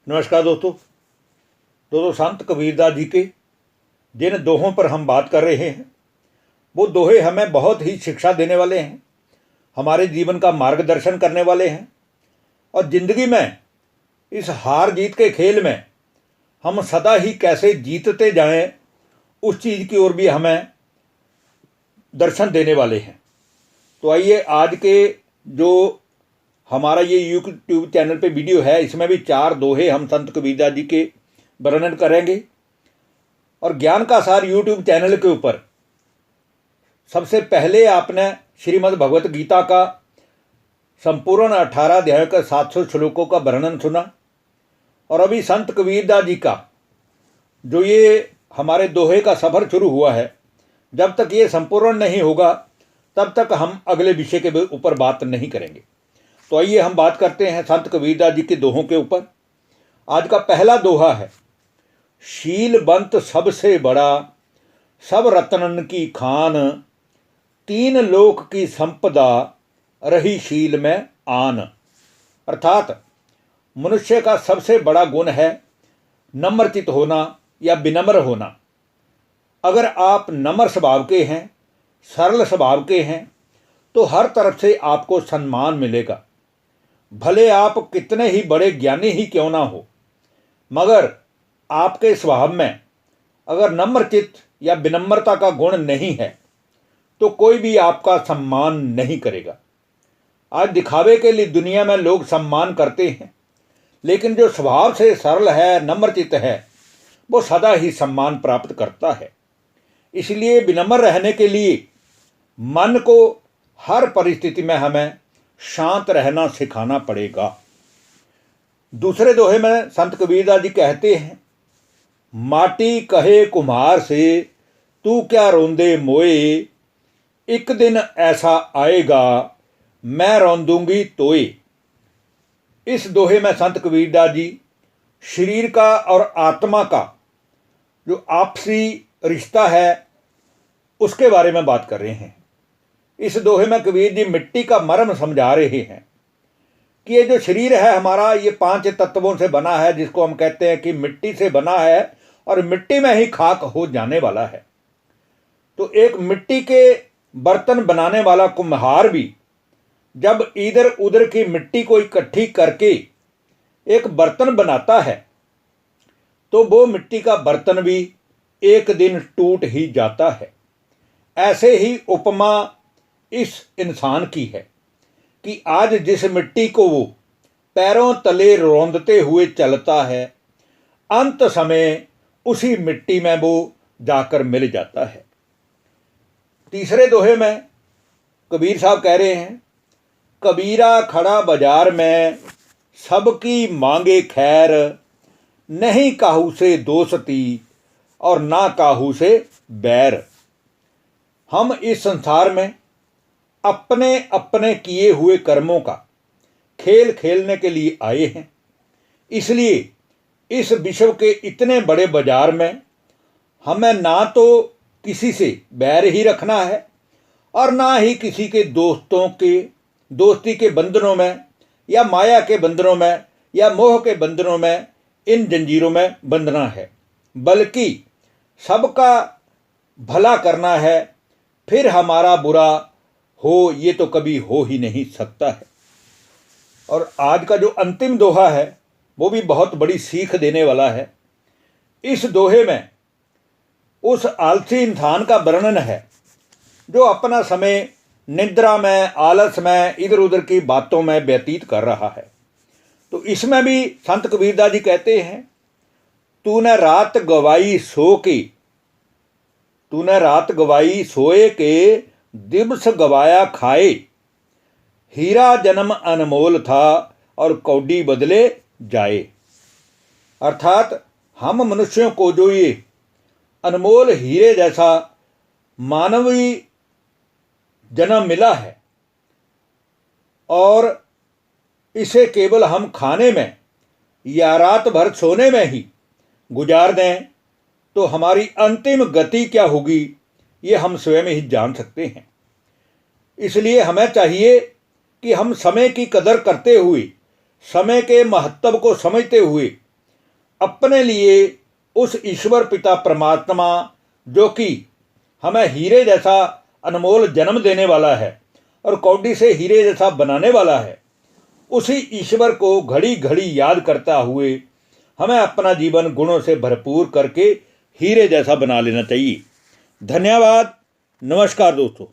नमस्कार दोस्तों संत कबीरदास जी के जिन दोहों पर हम बात कर रहे हैं वो दोहे हमें बहुत ही शिक्षा देने वाले हैं, हमारे जीवन का मार्गदर्शन करने वाले हैं। और ज़िंदगी में इस हार जीत के खेल में हम सदा ही कैसे जीतते जाएं, उस चीज़ की ओर भी हमें दर्शन देने वाले हैं। तो आइए आज के जो हमारा ये यूट्यूब चैनल पे वीडियो है, इसमें भी 4 दोहे हम संत कबीरदास जी के वर्णन करेंगे। और ज्ञान का सार यूट्यूब चैनल के ऊपर सबसे पहले आपने श्रीमद् भगवत गीता का संपूर्ण 18 अध्याय का 700 श्लोकों का वर्णन सुना। और अभी संत कबीरदास जी का जो ये हमारे दोहे का सफ़र शुरू हुआ है, जब तक ये संपूर्ण नहीं होगा तब तक हम अगले विषय के ऊपर बात नहीं करेंगे। तो आइए हम बात करते हैं संत कबीरदास जी के दोहों के ऊपर। आज का पहला दोहा है, शीलवंत सबसे बड़ा सब रत्नन की खान, 3 लोक की संपदा रही शील में आन। अर्थात मनुष्य का सबसे बड़ा गुण है नम्रचित होना या विनम्र होना। अगर आप नम्र स्वभाव के हैं, सरल स्वभाव के हैं, तो हर तरफ से आपको सम्मान मिलेगा। भले आप कितने ही बड़े ज्ञानी ही क्यों ना हो, मगर आपके स्वभाव में अगर नम्रचित या विनम्रता का गुण नहीं है तो कोई भी आपका सम्मान नहीं करेगा। आज दिखावे के लिए दुनिया में लोग सम्मान करते हैं, लेकिन जो स्वभाव से सरल है, नम्रचित है, वो सदा ही सम्मान प्राप्त करता है। इसलिए विनम्र रहने के लिए मन को हर परिस्थिति में हमें शांत रहना सिखाना पड़ेगा। दूसरे दोहे में संत कबीरदास जी कहते हैं, माटी कहे कुम्हार से तू क्या रोंदे मोए, एक दिन ऐसा आएगा मैं रौंदूंगी तोए। इस दोहे में संत कबीरदास जी शरीर का और आत्मा का जो आपसी रिश्ता है उसके बारे में बात कर रहे हैं। इस दोहे में कबीर जी मिट्टी का मर्म समझा रहे हैं कि ये जो शरीर है हमारा, ये 5 तत्वों से बना है, जिसको हम कहते हैं कि मिट्टी से बना है और मिट्टी में ही खाक हो जाने वाला है। तो एक मिट्टी के बर्तन बनाने वाला कुम्हार भी जब इधर उधर की मिट्टी को इकट्ठी करके एक बर्तन बनाता है तो वो मिट्टी का बर्तन भी एक दिन टूट ही जाता है। ऐसे ही उपमा इस इंसान की है कि आज जिस मिट्टी को वो पैरों तले रौंदते हुए चलता है, अंत समय उसी मिट्टी में वो जाकर मिल जाता है। तीसरे दोहे में कबीर साहब कह रहे हैं, कबीरा खड़ा बाजार में सबकी मांगे खैर, नहीं काहू से दोस्ती और ना काहू से बैर। हम इस संसार में अपने अपने किए हुए कर्मों का खेल खेलने के लिए आए हैं। इसलिए इस विश्व के इतने बड़े बाजार में हमें ना तो किसी से बैर ही रखना है और ना ही किसी के दोस्ती के बंधनों में या माया के बंधनों में या मोह के बंधनों में, इन जंजीरों में बंधना है, बल्कि सबका भला करना है। फिर हमारा बुरा हो ये तो कभी हो ही नहीं सकता है। और आज का जो अंतिम दोहा है वो भी बहुत बड़ी सीख देने वाला है। इस दोहे में उस आलसी इंसान का वर्णन है जो अपना समय निद्रा में, आलस में, इधर उधर की बातों में व्यतीत कर रहा है। तो इसमें भी संत कबीरदास जी कहते हैं, तूने रात गवाई सो के, तूने रात गवाई सोए के, दिवस गवाया खाए, हीरा जन्म अनमोल था और कौडी बदले जाए। अर्थात हम मनुष्यों को जो ये अनमोल हीरे जैसा मानवीय जन्म मिला है और इसे केवल हम खाने में या रात भर सोने में ही गुजार दें तो हमारी अंतिम गति क्या होगी ये हम स्वयं ही जान सकते हैं। इसलिए हमें चाहिए कि हम समय की कदर करते हुए, समय के महत्व को समझते हुए अपने लिए उस ईश्वर पिता परमात्मा जो कि हमें हीरे जैसा अनमोल जन्म देने वाला है और कौड़ी से हीरे जैसा बनाने वाला है, उसी ईश्वर को घड़ी घड़ी याद करता हुए हमें अपना जीवन गुणों से भरपूर करके हीरे जैसा बना लेना चाहिए। धन्यवाद। नमस्कार दोस्तों।